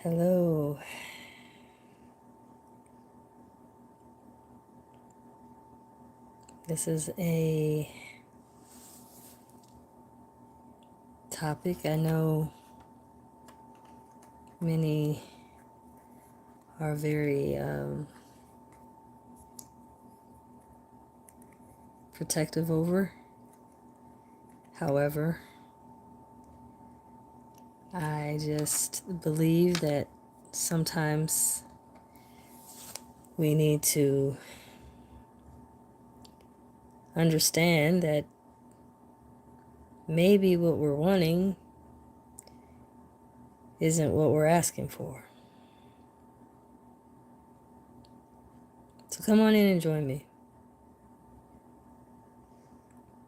Hello. This is a topic I know many are very protective over. However, I just believe that sometimes we need to understand that maybe what we're wanting isn't what we're asking for. So come on in and join me.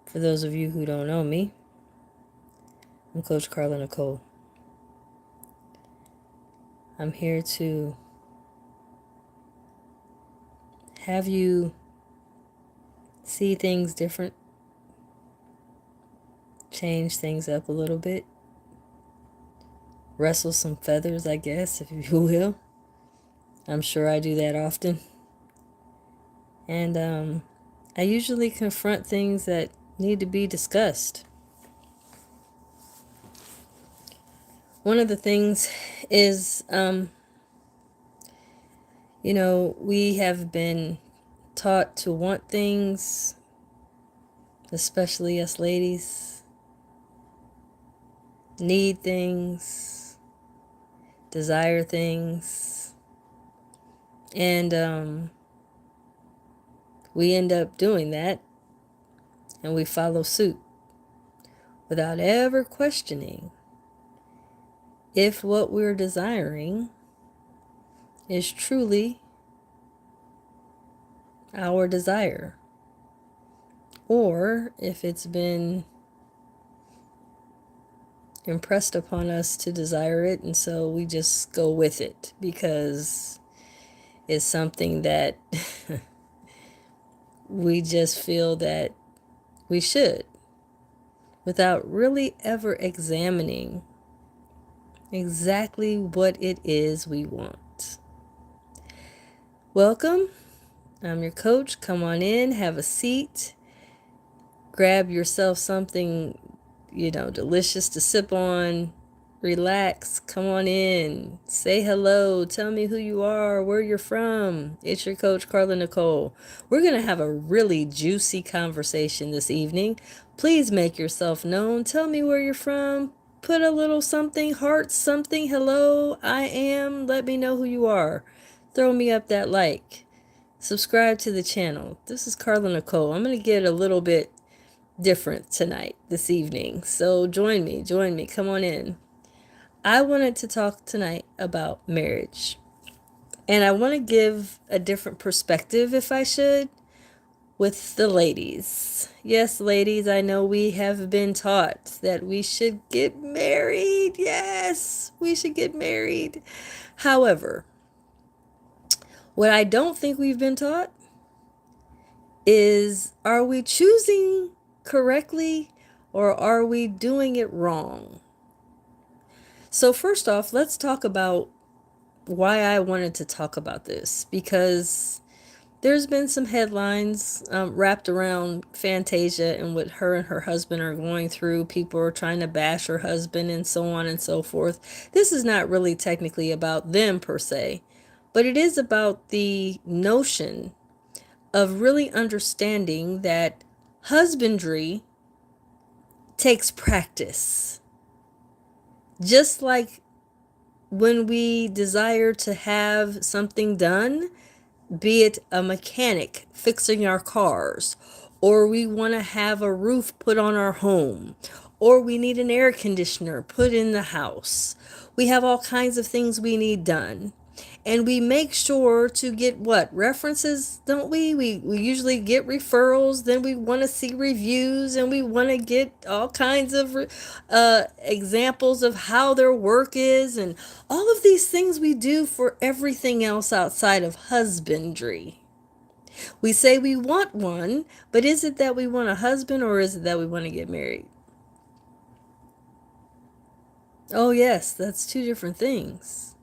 For those of you who don't know me, I'm Coach Carla Nicole. I'm here to have you see things different, change things up a little bit, rustle some feathers, I guess, if you will. I'm sure I do that often. And I usually confront things that need to be discussed. One of the things is, we have been taught to want things, especially us ladies, need things, desire things, and we end up doing that, and we follow suit without ever questioning if what we're desiring is truly our desire, or if it's been impressed upon us to desire it, and so we just go with it because it's something that we just feel that we should, without really ever examining exactly what it is we want. Welcome. I'm your coach. Come on in, have a seat, grab yourself something, delicious to sip on, relax, come on in, say hello, tell me who you are, where you're from. It's your coach, Carla Nicole. We're going to have a really juicy conversation this evening. Please make yourself known. Tell me where you're from. Put a little something, heart something, hello, I am. Let me know who you are. Throw me up that like. Subscribe to the channel. This is Carla Nicole. I'm going to get a little bit different tonight, this evening. So join me. Come on in. I wanted to talk tonight about marriage. And I want to give a different perspective, if I should, with the ladies. Yes, ladies, I know we have been taught that we should get married. Yes, we should get married. However, what I don't think we've been taught is, are we choosing correctly or are we doing it wrong? So first off, let's talk about why I wanted to talk about this, because there's been some headlines wrapped around Fantasia and what her and her husband are going through. People are trying to bash her husband and so on and so forth. This is not really technically about them per se, but it is about the notion of really understanding that husbandry takes practice. Just like when we desire to have something done, be it a mechanic fixing our cars, or we want to have a roof put on our home, or we need an air conditioner put in the house. We have all kinds of things we need done. And we make sure to get what? References, don't we? We usually get referrals, then we want to see reviews, and we want to get all kinds of examples of how their work is, and all of these things we do for everything else outside of husbandry. We say we want one, but is it that we want a husband or is it that we want to get married? Oh, yes, that's two different things.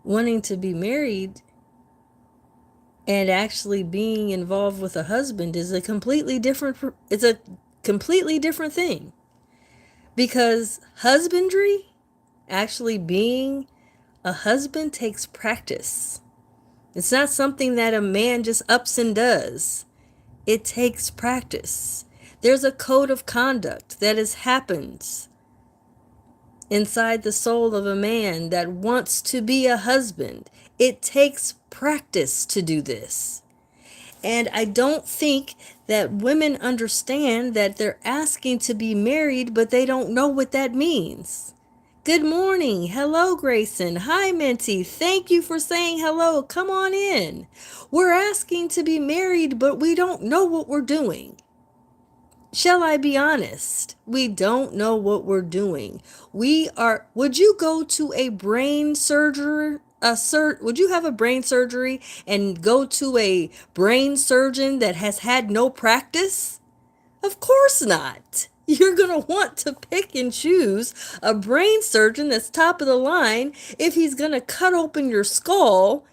wanting to be married and actually being involved with a husband is a completely different thing. Because husbandry, actually being a husband, takes practice. It's not something that a man just ups and does. It takes practice. There's a code of conduct that happens inside the soul of a man that wants to be a husband. It takes practice to do this. And I don't think that women understand that they're asking to be married, but they don't know what that means. Good morning. Hello, Grayson. Hi, Minty. Thank you for saying hello. Come on in. We're asking to be married, but we don't know what we're doing. Shall I be honest? We don't know what we're doing. Would you go to a brain surgery? Would you have a brain surgery and go to a brain surgeon that has had no practice? Of course not. You're going to want to pick and choose a brain surgeon that's top of the line if he's going to cut open your skull,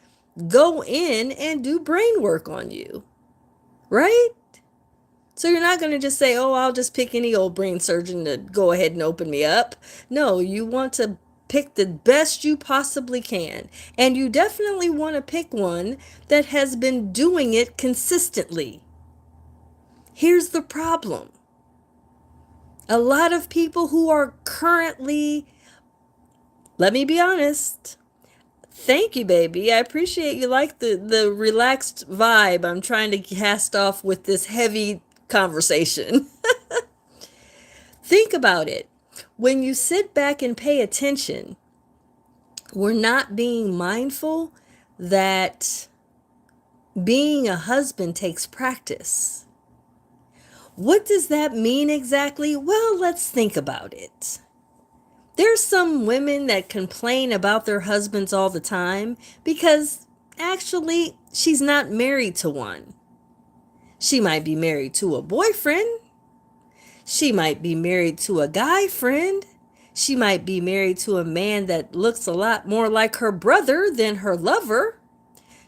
go in and do brain work on you. Right? So you're not going to just say, oh, I'll just pick any old brain surgeon to go ahead and open me up. No, you want to pick the best you possibly can. And you definitely want to pick one that has been doing it consistently. Here's the problem. A lot of people who are currently, let me be honest. Thank you, baby. I appreciate you like the relaxed vibe I'm trying to cast off with this heavy conversation. Think about it. When you sit back and pay attention, we're not being mindful that being a husband takes practice. What does that mean exactly? Well, let's think about it. There's some women that complain about their husbands all the time because actually she's not married to one. She might be married to a boyfriend. She might be married to a guy friend. She might be married to a man that looks a lot more like her brother than her lover.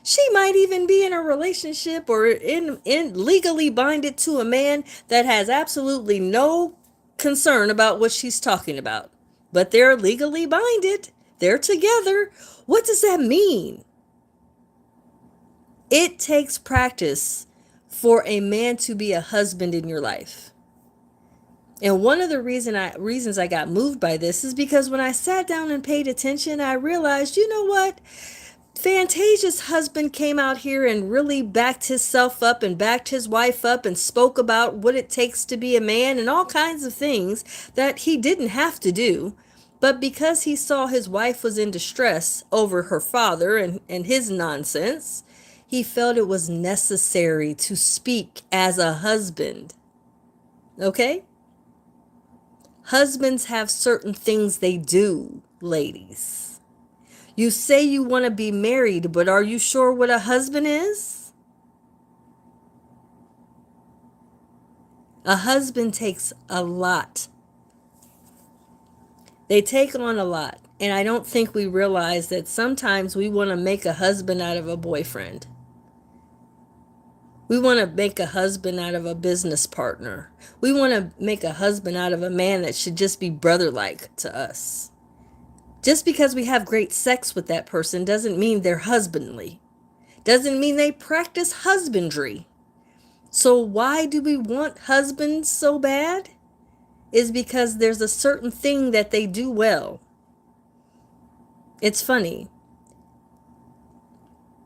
She might even be in a relationship or in legally binded to a man that has absolutely no concern about what she's talking about. But they're legally binded. They're together. What does that mean? It takes practice for a man to be a husband in your life. And one of the reasons I got moved by this is because when I sat down and paid attention, I realized, you know what? Fantasia's husband came out here and really backed himself up and backed his wife up and spoke about what it takes to be a man and all kinds of things that he didn't have to do. But because he saw his wife was in distress over her father and his nonsense, he felt it was necessary to speak as a husband. Okay? Husbands have certain things they do, ladies. You say you want to be married, but are you sure what a husband is? A husband takes a lot. They take on a lot. And I don't think we realize that sometimes we want to make a husband out of a boyfriend. We want to make a husband out of a business partner. We want to make a husband out of a man that should just be brother-like to us. Just because we have great sex with that person doesn't mean they're husbandly. Doesn't mean they practice husbandry. So why do we want husbands so bad? Is because there's a certain thing that they do well. It's funny.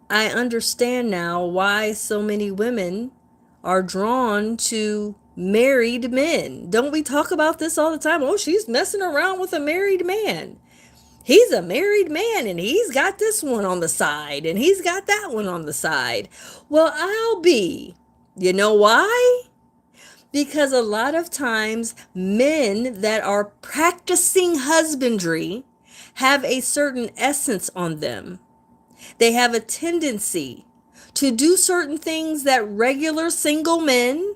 I understand now why so many women are drawn to married men. Don't we talk about this all the time? Oh, she's messing around with a married man. He's a married man and he's got this one on the side and he's got that one on the side. Well, I'll be. You know why? Because a lot of times men that are practicing husbandry have a certain essence on them. They have a tendency to do certain things that regular single men,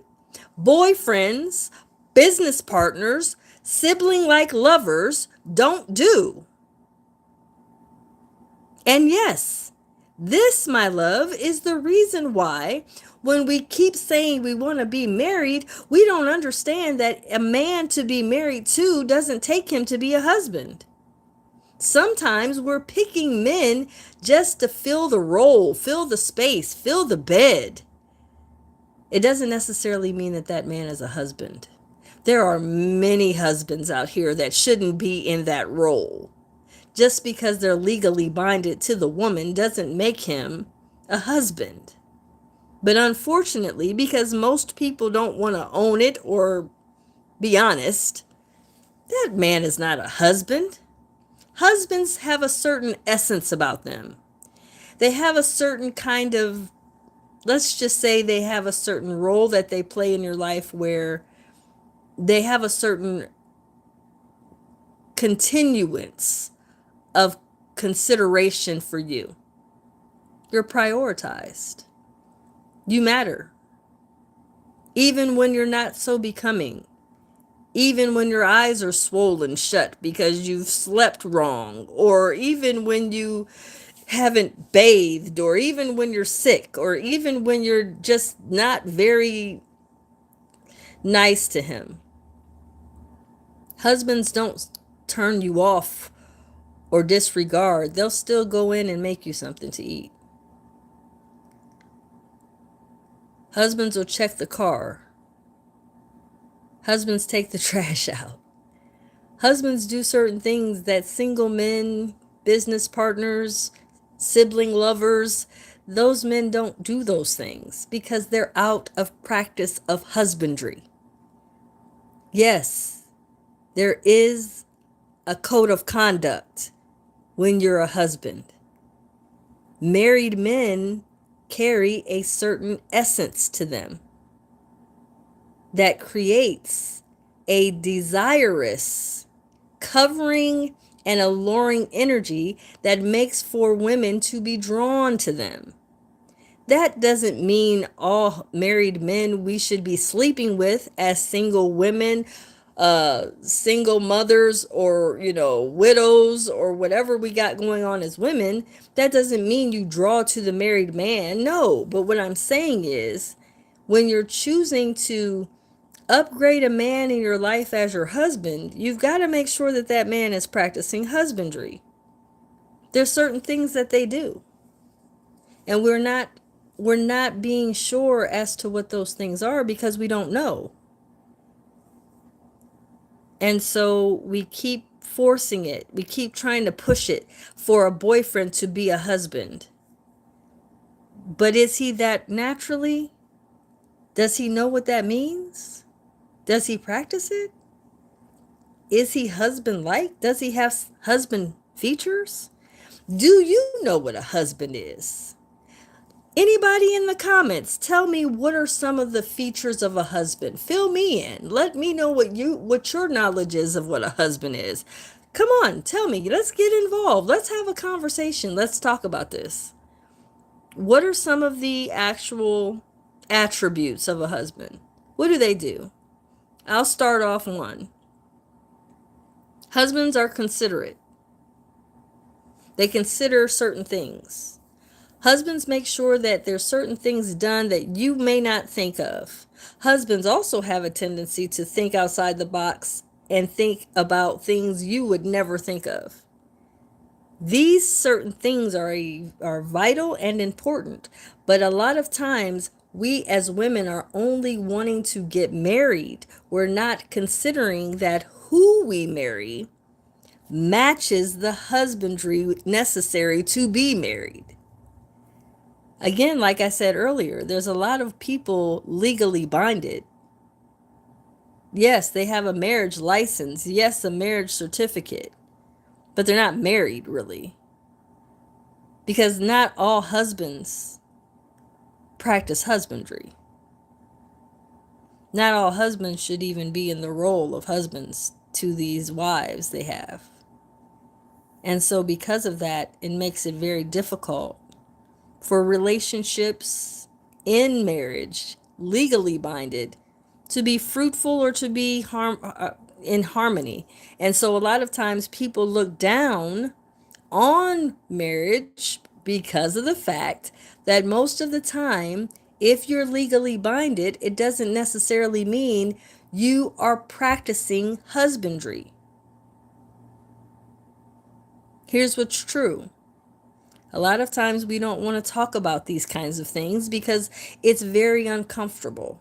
boyfriends, business partners, sibling-like lovers don't do. And yes, this, my love, is the reason why when we keep saying we want to be married, we don't understand that a man to be married to doesn't take him to be a husband. Sometimes we're picking men just to fill the role, fill the space, fill the bed. It doesn't necessarily mean that that man is a husband. There are many husbands out here that shouldn't be in that role. Just because they're legally binded to the woman doesn't make him a husband. But unfortunately, because most people don't want to own it or be honest, that man is not a husband. Husbands have a certain essence about them. They have a certain kind of, let's just say they have a certain role that they play in your life where they have a certain continuance of consideration for you. You're prioritized. You matter. Even when you're not so becoming. Even when your eyes are swollen shut because you've slept wrong. Or even when you haven't bathed. Or even when you're sick. Or even when you're just not very nice to him. Husbands don't turn you off or disregard. They'll still go in and make you something to eat. Husbands will check the car. Husbands take the trash out. Husbands do certain things that single men, business partners, sibling lovers, those men don't do those things because they're out of practice of husbandry. Yes, there is a code of conduct when you're a husband. Married men carry a certain essence to them that creates a desirous, covering, and alluring energy that makes for women to be drawn to them. That doesn't mean all married men we should be sleeping with as single women, single mothers, or widows, or whatever we got going on as women. That doesn't mean you draw to the married man. No, but what I'm saying is when you're choosing to upgrade a man in your life as your husband, you've got to make sure that that man is practicing husbandry. There's certain things that they do, and we're not being sure as to what those things are because we don't know. And so we keep forcing it. We keep trying to push it for a boyfriend to be a husband. But is he that naturally? Does he know what that means? Does he practice it? Is he husband-like? Does he have husband features? Do you know what a husband is? Anybody in the comments, tell me what are some of the features of a husband. Fill me in. Let me know what your knowledge is of what a husband is. Come on, tell me. Let's get involved. Let's have a conversation. Let's talk about this. What are some of the actual attributes of a husband? What do they do? I'll start off one. Husbands are considerate. They consider certain things. Husbands make sure that there's certain things done that you may not think of. Husbands also have a tendency to think outside the box and think about things you would never think of. These certain things are vital and important, but a lot of times we as women are only wanting to get married. We're not considering that who we marry matches the husbandry necessary to be married. Again, like I said earlier, there's a lot of people legally binded. Yes, they have a marriage license. Yes, a marriage certificate. But they're not married, really. Because not all husbands practice husbandry. Not all husbands should even be in the role of husbands to these wives they have. And so because of that, it makes it very difficult for relationships in marriage, legally binded, to be fruitful or to be in harmony. And so a lot of times people look down on marriage because of the fact that most of the time, if you're legally binded, it doesn't necessarily mean you are practicing husbandry. Here's what's true. A lot of times we don't want to talk about these kinds of things because it's very uncomfortable.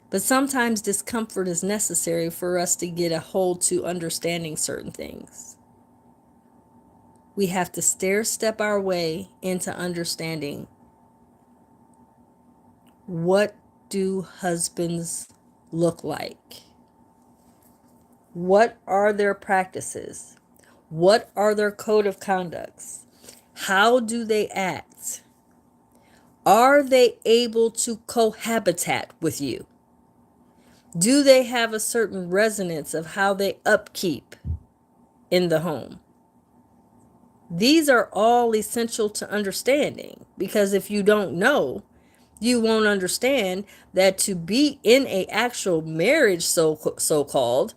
But sometimes discomfort is necessary for us to get a hold to understanding certain things. We have to stair step our way into understanding, what do husbands look like? What are their practices? What are their code of conducts? How do they act? Are they able to cohabitate with you? Do they have a certain resonance of how they upkeep in the home? These are all essential to understanding, because if you don't know, you won't understand that to be in a actual marriage, so-called,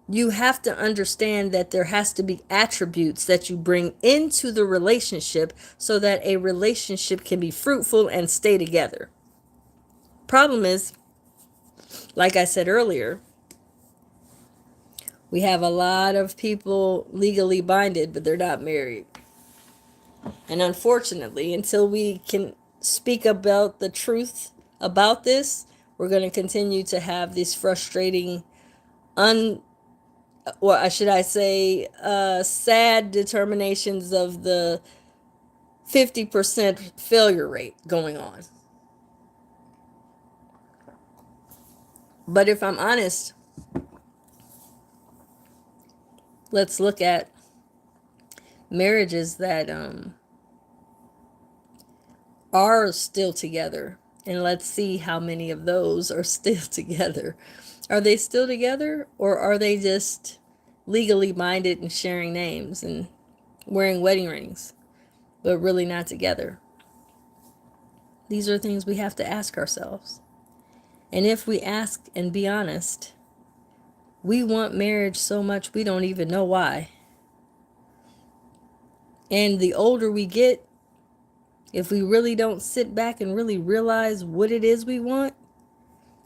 you have to understand that there has to be attributes that you bring into the relationship so that a relationship can be fruitful and stay together. Problem is, like I said earlier, we have a lot of people legally binded, but they're not married. And unfortunately, until we can speak about the truth about this, we're going to continue to have these frustrating, should I say, sad determinations of the 50% failure rate going on. But if I'm honest, let's look at marriages that are still together, and let's see how many of those are still together. Are they still together, or are they just legally minded and sharing names and wearing wedding rings, but really not together? These are things we have to ask ourselves. And if we ask and be honest, we want marriage so much we don't even know why. And the older we get, if we really don't sit back and really realize what it is we want,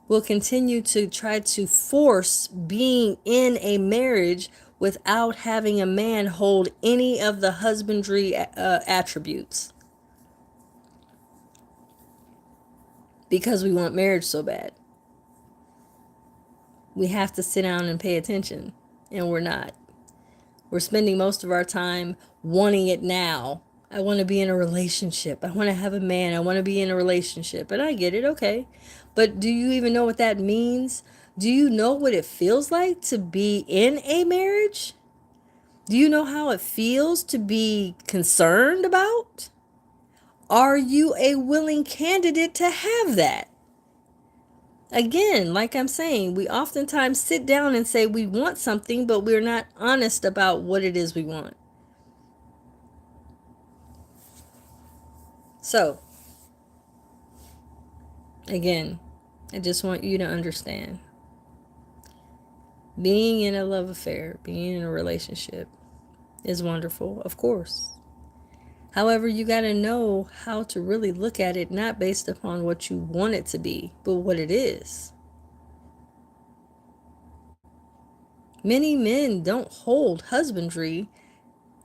we'll continue to try to force being in a marriage without having a man hold any of the husbandry attributes. Because we want marriage so bad. We have to sit down and pay attention, and we're not. We're spending most of our time wanting it now. I want to be in a relationship. I want to have a man. I want to be in a relationship. And I get it, okay. But do you even know what that means? Do you know what it feels like to be in a marriage? Do you know how it feels to be concerned about? Are you a willing candidate to have that? Again, like I'm saying, we oftentimes sit down and say we want something, but we're not honest about what it is we want. So, again, I just want you to understand. Being in a love affair, being in a relationship is wonderful, of course. However, you got to know how to really look at it, not based upon what you want it to be, but what it is. Many men don't hold husbandry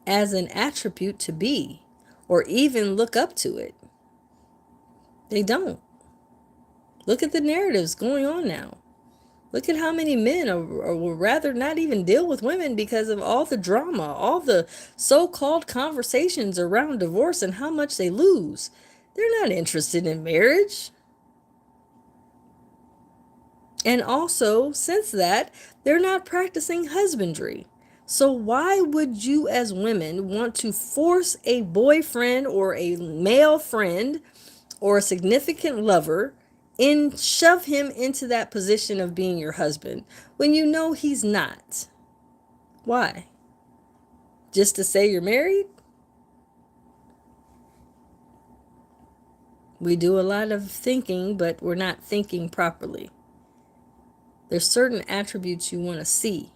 as an attribute to be, or even look up to it. They don't. Look at the narratives going on now. Look at how many men would rather not even deal with women because of all the drama, all the so-called conversations around divorce and how much they lose. They're not interested in marriage. And also, since that, they're not practicing husbandry. So why would you as women want to force a boyfriend or a male friend or a significant lover and shove him into that position of being your husband when you know he's not? Why? Just to say you're married? We do a lot of thinking, but we're not thinking properly. There's certain attributes you want to see,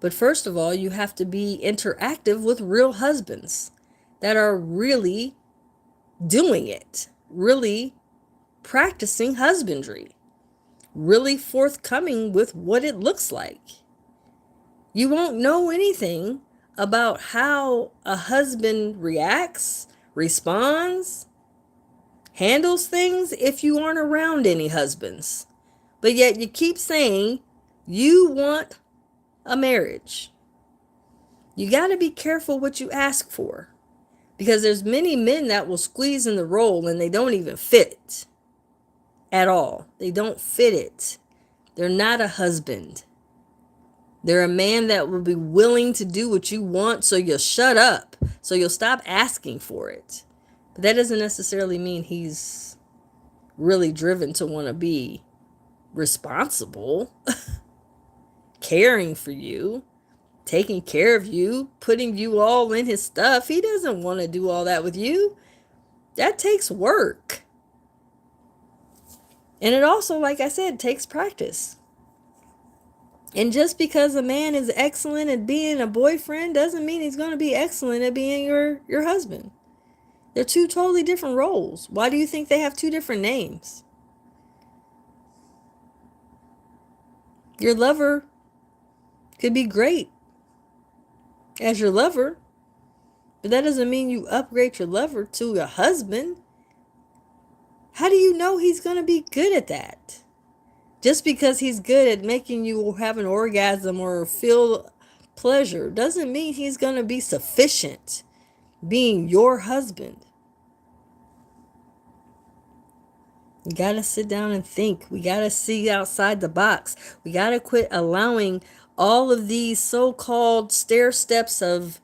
But first of all, you have to be interactive with real husbands that are really doing it, really practicing husbandry, really forthcoming with what it looks like. You won't know anything about how a husband reacts, responds, handles things if you aren't around any husbands. But yet you keep saying you want a marriage. You got to be careful what you ask for, because there's many men that will squeeze in the role and they don't even fit it at all. They don't fit it. They're not a husband. They're a man that will be willing to do what you want, so you'll shut up, so you'll stop asking for it. But that doesn't necessarily mean he's really driven to want to be responsible, caring for you, taking care of you, putting you all in his stuff. He doesn't want to do all that with you. That takes work. And it also, like I said, takes practice. And just because a man is excellent at being a boyfriend doesn't mean he's going to be excellent at being your husband. They're two totally different roles. Why do you think they have two different names? Your lover could be great as your lover, but that doesn't mean you upgrade your lover to a husband. How do you know he's going to be good at that? Just because he's good at making you have an orgasm or feel pleasure doesn't mean he's going to be sufficient being your husband. You got to sit down and think. We got to see outside the box. We got to quit allowing all of these so-called stair steps of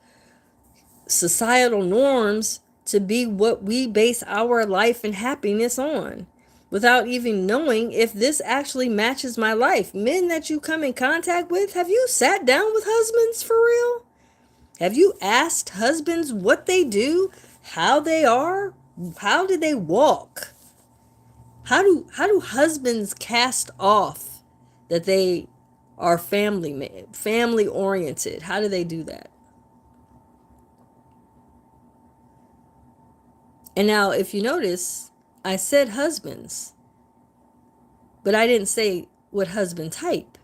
societal norms to be what we base our life and happiness on, without even knowing if this actually matches my life. Men that you come in contact with, have you sat down with husbands for real? Have you asked husbands what they do, how they are, how do they walk? How do husbands cast off that they are family oriented? How do they do that? And now, if you notice, I said husbands, but I didn't say what husband type.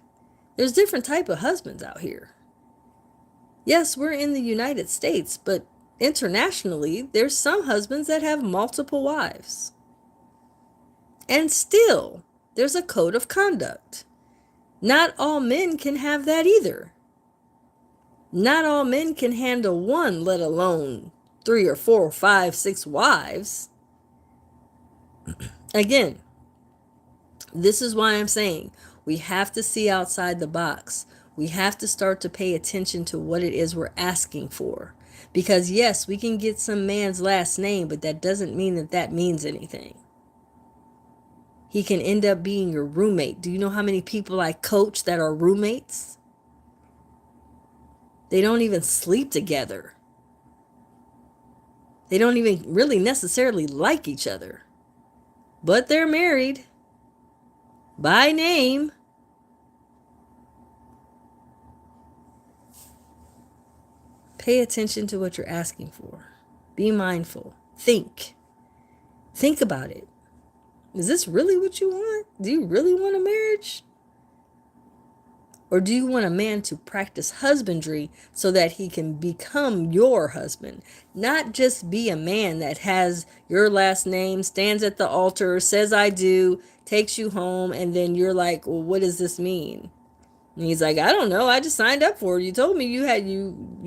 There's different type of husbands out here. Yes, we're in the United States, but internationally, there's some husbands that have multiple wives. And still, there's a code of conduct. Not all men can have that either. Not all men can handle one, let alone 3 or 4 or 5, 6 wives. Again, this is why I'm saying we have to see outside the box. We have to start to pay attention to what it is we're asking for. Because yes, we can get some man's last name, but that doesn't mean that that means anything. He can end up being your roommate. Do you know how many people I coach that are roommates? They don't even sleep together. They don't even really necessarily like each other. But they're married by name. Pay attention to what you're asking for. Be mindful. Think. Think about it. Is this really what you want? Do you really want a marriage? Or do you want a man to practice husbandry so that he can become your husband? Not just be a man that has your last name, stands at the altar, says I do, takes you home, and then you're like, well, what does this mean? And he's like, I don't know. I just signed up for it. You told me you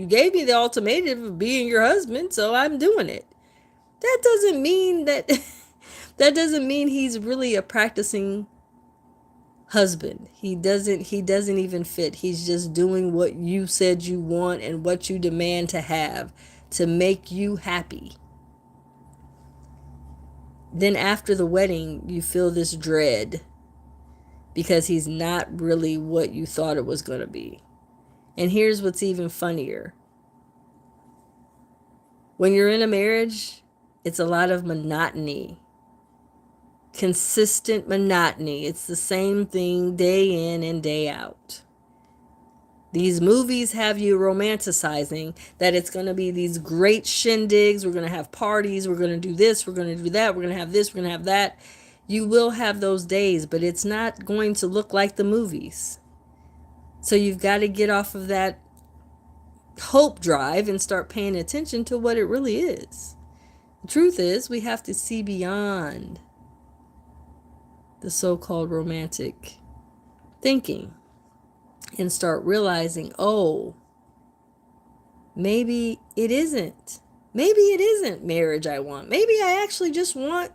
gave me the ultimatum of being your husband, so I'm doing it. That doesn't mean that that doesn't mean he's really a practicing husband. He doesn't even fit. He's just doing what you said you want and what you demand to have to make you happy. Then after the wedding, you feel this dread because he's not really what you thought it was going to be. And here's what's even funnier. When you're in a marriage, it's a lot of monotony. Consistent monotony. It's the same thing day in and day out. These movies have you romanticizing that it's going to be these great shindigs. We're going to have parties. We're going to do this. We're going to do that. We're going to have this. We're going to have that. You will have those days, but it's not going to look like the movies. So you've got to get off of that hope drive and start paying attention to what it really is. The truth is, we have to see beyond the so-called romantic thinking and start realizing, oh, maybe it isn't. Maybe it isn't marriage I want. Maybe I actually just want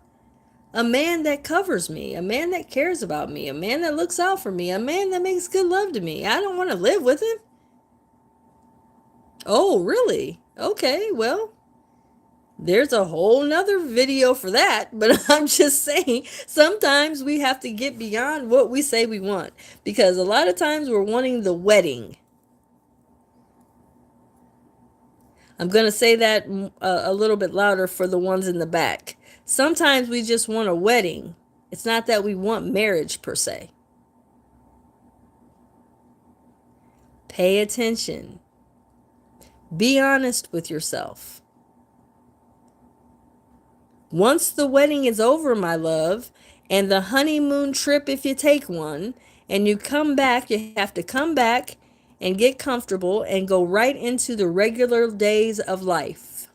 a man that covers me, a man that cares about me, a man that looks out for me, a man that makes good love to me. I don't want to live with him. Oh, really? Okay, well, there's a whole nother video for that, but I'm just saying sometimes we have to get beyond what we say we want, because a lot of times we're wanting the wedding. I'm going to say that a little bit louder for the ones in the back. Sometimes we just want a wedding. It's not that we want marriage per se. Pay attention. Be honest with yourself. Once the wedding is over, my love, and the honeymoon trip, if you take one, and you come back, you have to come back and get comfortable and go right into the regular days of life.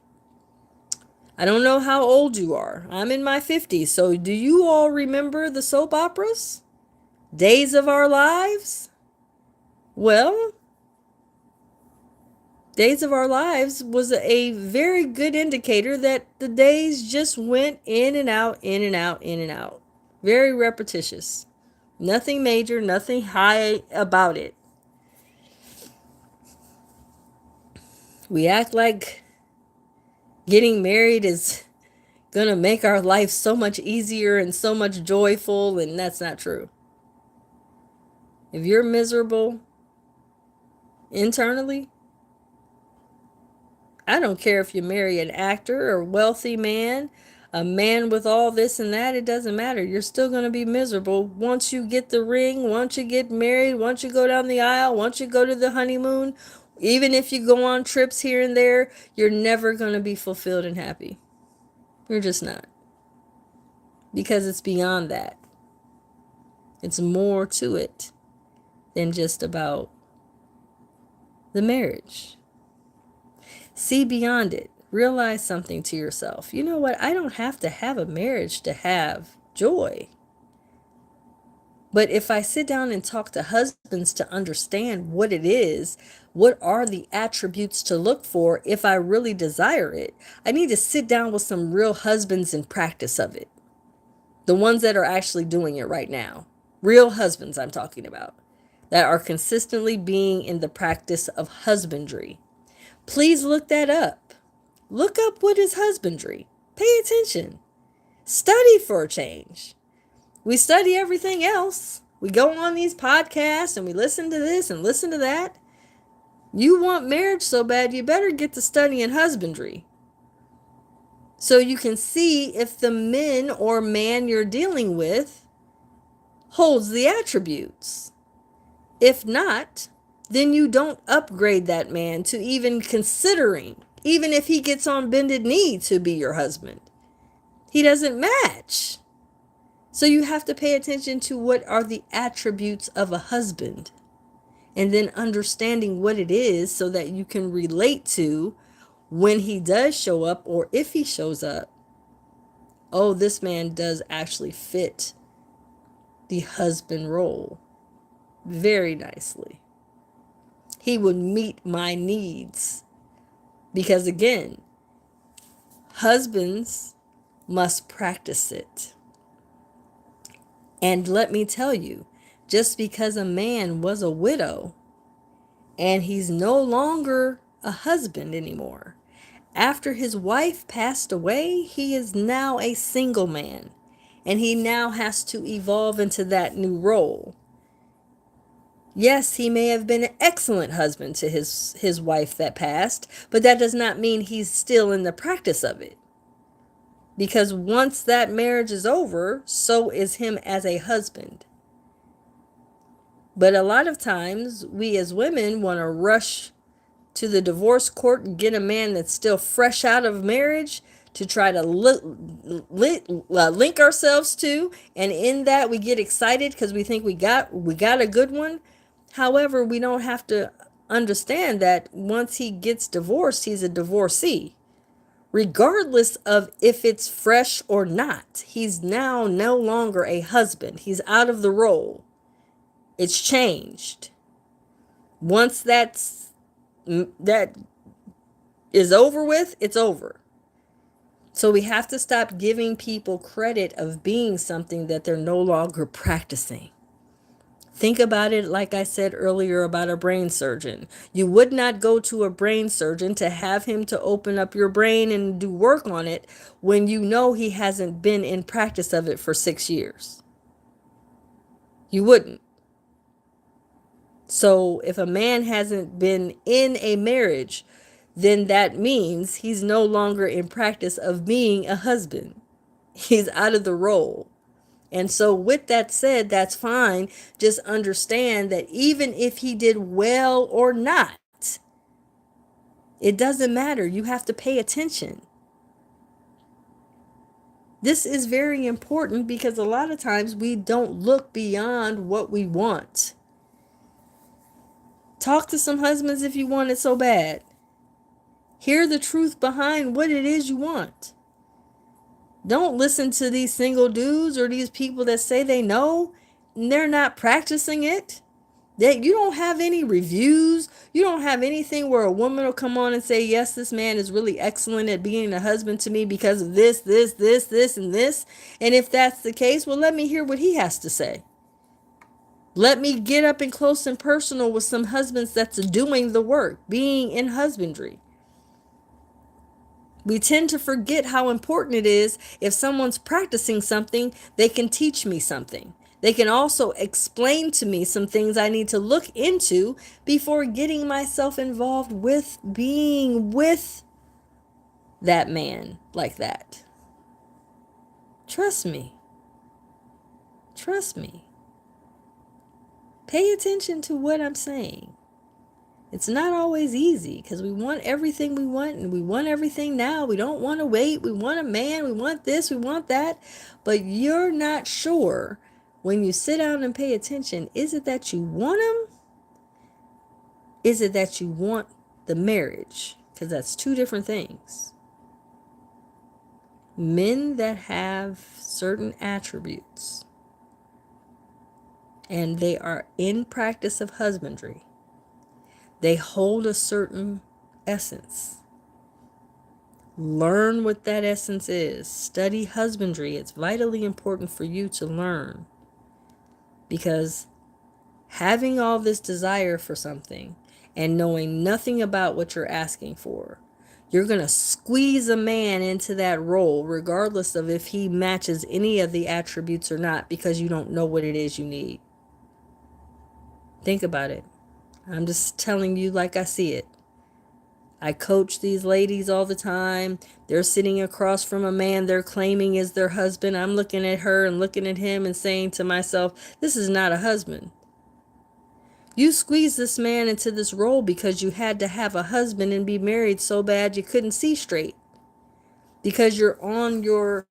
I don't know how old you are. I'm in my 50s, so do you all remember the soap operas? Days of Our Lives? Well, Days of Our Lives was a very good indicator that the days just went in and out, in and out, in and out. Very repetitious. Nothing major, nothing high about it. We act like getting married is gonna make our life so much easier and so much joyful, and that's not true. If you're miserable internally, I don't care if you marry an actor or wealthy man, a man with all this and that, it doesn't matter. You're still going to be miserable once you get the ring, once you get married, once you go down the aisle, once you go to the honeymoon. Even if you go on trips here and there, you're never going to be fulfilled and happy. You're just not. Because it's beyond that. It's more to it than just about the marriage. See beyond it. Realize something to yourself. You know what? I don't have to have a marriage to have joy. But if I sit down and talk to husbands to understand what it is, what are the attributes to look for if I really desire it, I need to sit down with some real husbands in practice of it. The ones that are actually doing it right now. Real husbands I'm talking about. That are consistently being in the practice of husbandry. Please look that up. Look up what is husbandry. Pay attention. Study for a change. We study everything else. We go on these podcasts and we listen to this and listen to that. You want marriage so bad, you better get to studying husbandry. So you can see if the men or man you're dealing with holds the attributes. If not, then you don't upgrade that man to even considering, even if he gets on bended knee to be your husband. He doesn't match. So you have to pay attention to what are the attributes of a husband, and then understanding what it is so that you can relate to when he does show up, or if he shows up. Oh, this man does actually fit the husband role very nicely. He would meet my needs. Because again, husbands must practice it. And let me tell you, just because a man was a widow and he's no longer a husband anymore, after his wife passed away, he is now a single man. And he now has to evolve into that new role. Yes, he may have been an excellent husband to his wife that passed, but that does not mean he's still in the practice of it. Because once that marriage is over, so is him as a husband. But a lot of times, we as women want to rush to the divorce court and get a man that's still fresh out of marriage to try to link ourselves to, and in that we get excited because we think we got a good one. However, we don't have to understand that once he gets divorced, he's a divorcee. Regardless of if it's fresh or not, he's now no longer a husband. He's out of the role. It's changed. Once that is over with, it's over. So we have to stop giving people credit of being something that they're no longer practicing. Think about it like I said earlier about a brain surgeon. You would not go to a brain surgeon to have him to open up your brain and do work on it when you know he hasn't been in practice of it for 6 years. You wouldn't. So if a man hasn't been in a marriage, then that means he's no longer in practice of being a husband. He's out of the role. And so with that said, that's fine. Just understand that even if he did well or not, it doesn't matter. You have to pay attention. This is very important because a lot of times we don't look beyond what we want. Talk to some husbands if you want it so bad. Hear the truth behind what it is you want. Don't listen to these single dudes or these people that say they know and they're not practicing it. That you don't have any reviews. You don't have anything where a woman will come on and say, yes, this man is really excellent at being a husband to me because of this, and this. And if that's the case, well, let me hear what he has to say. Let me get up and close and personal with some husbands that's doing the work, being in husbandry. We tend to forget how important it is if someone's practicing something, they can teach me something. They can also explain to me some things I need to look into before getting myself involved with being with that man like that. Trust me. Trust me. Pay attention to what I'm saying. It's not always easy because we want everything we want and we want everything now. We don't want to wait. We want a man. We want this. We want that. But you're not sure when you sit down and pay attention. Is it that you want him? Is it that you want the marriage? Because that's two different things. Men that have certain attributes and they are in practice of husbandry, they hold a certain essence. Learn what that essence is. Study husbandry. It's vitally important for you to learn. Because having all this desire for something and knowing nothing about what you're asking for, you're going to squeeze a man into that role regardless of if he matches any of the attributes or not because you don't know what it is you need. Think about it. I'm just telling you like I see it. I coach these ladies all the time. They're sitting across from a man they're claiming is their husband. I'm looking at her and looking at him and saying to myself, this is not a husband. You squeezed this man into this role because you had to have a husband and be married so bad you couldn't see straight. Because you're on your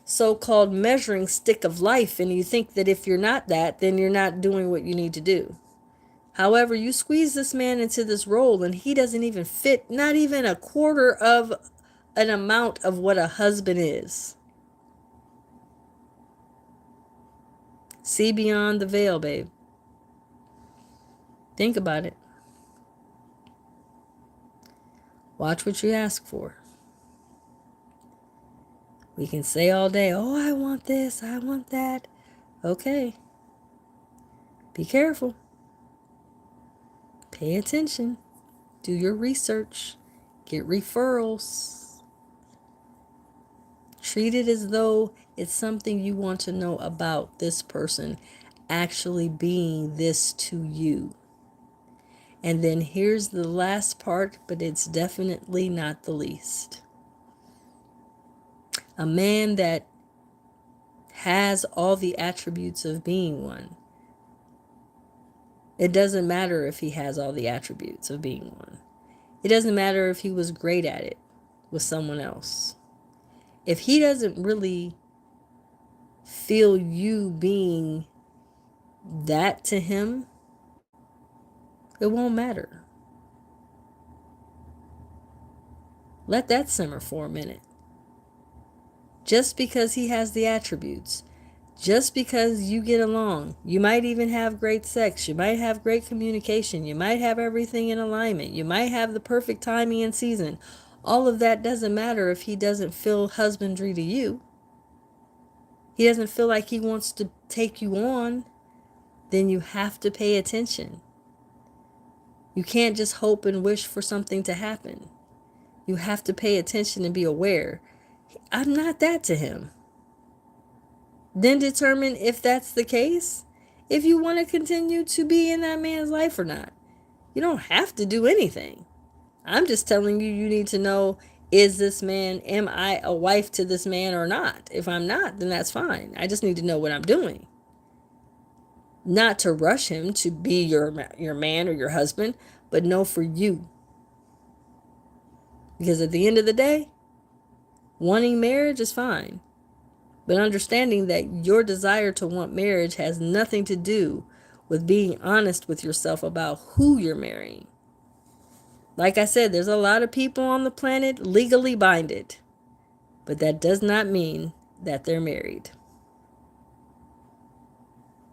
so-called measuring stick of life and you think that if you're not that, then you're not doing what you need to do. However, you squeeze this man into this role and he doesn't even fit, not even a quarter of an amount of what a husband is. See beyond the veil, babe. Think about it. Watch what you ask for. We can say all day, oh, I want this, I want that. Okay. Be careful. Pay attention. Do your research. Get referrals. Treat it as though it's something you want to know about this person actually being this to you. And then here's the last part, but it's definitely not the least. A man that has all the attributes of being one It doesn't matter if he has all the attributes of being one. It doesn't matter if he was great at it with someone else. If he doesn't really feel you being that to him, it won't matter. Let that simmer for a minute. Just because he has the attributes, just because you get along, you might even have great sex, you might have great communication, you might have everything in alignment, you might have the perfect timing and season. All of that doesn't matter if he doesn't feel husbandry to you. He doesn't feel like he wants to take you on. Then you have to pay attention. You can't just hope and wish for something to happen. You have to pay attention and be aware. I'm not that to him. Then determine if that's the case, if you want to continue to be in that man's life or not. You don't have to do anything. I'm just telling you, you need to know, is this man, am I a wife to this man or not? If I'm not, then that's fine. I just need to know what I'm doing. Not to rush him to be your man or your husband, but know for you. Because at the end of the day, wanting marriage is fine. But understanding that your desire to want marriage has nothing to do with being honest with yourself about who you're marrying. Like I said, there's a lot of people on the planet legally binded, but that does not mean that they're married.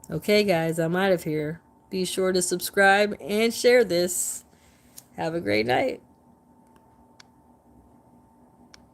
Okay, guys, I'm out of here. Be sure to subscribe and share this. Have a great night.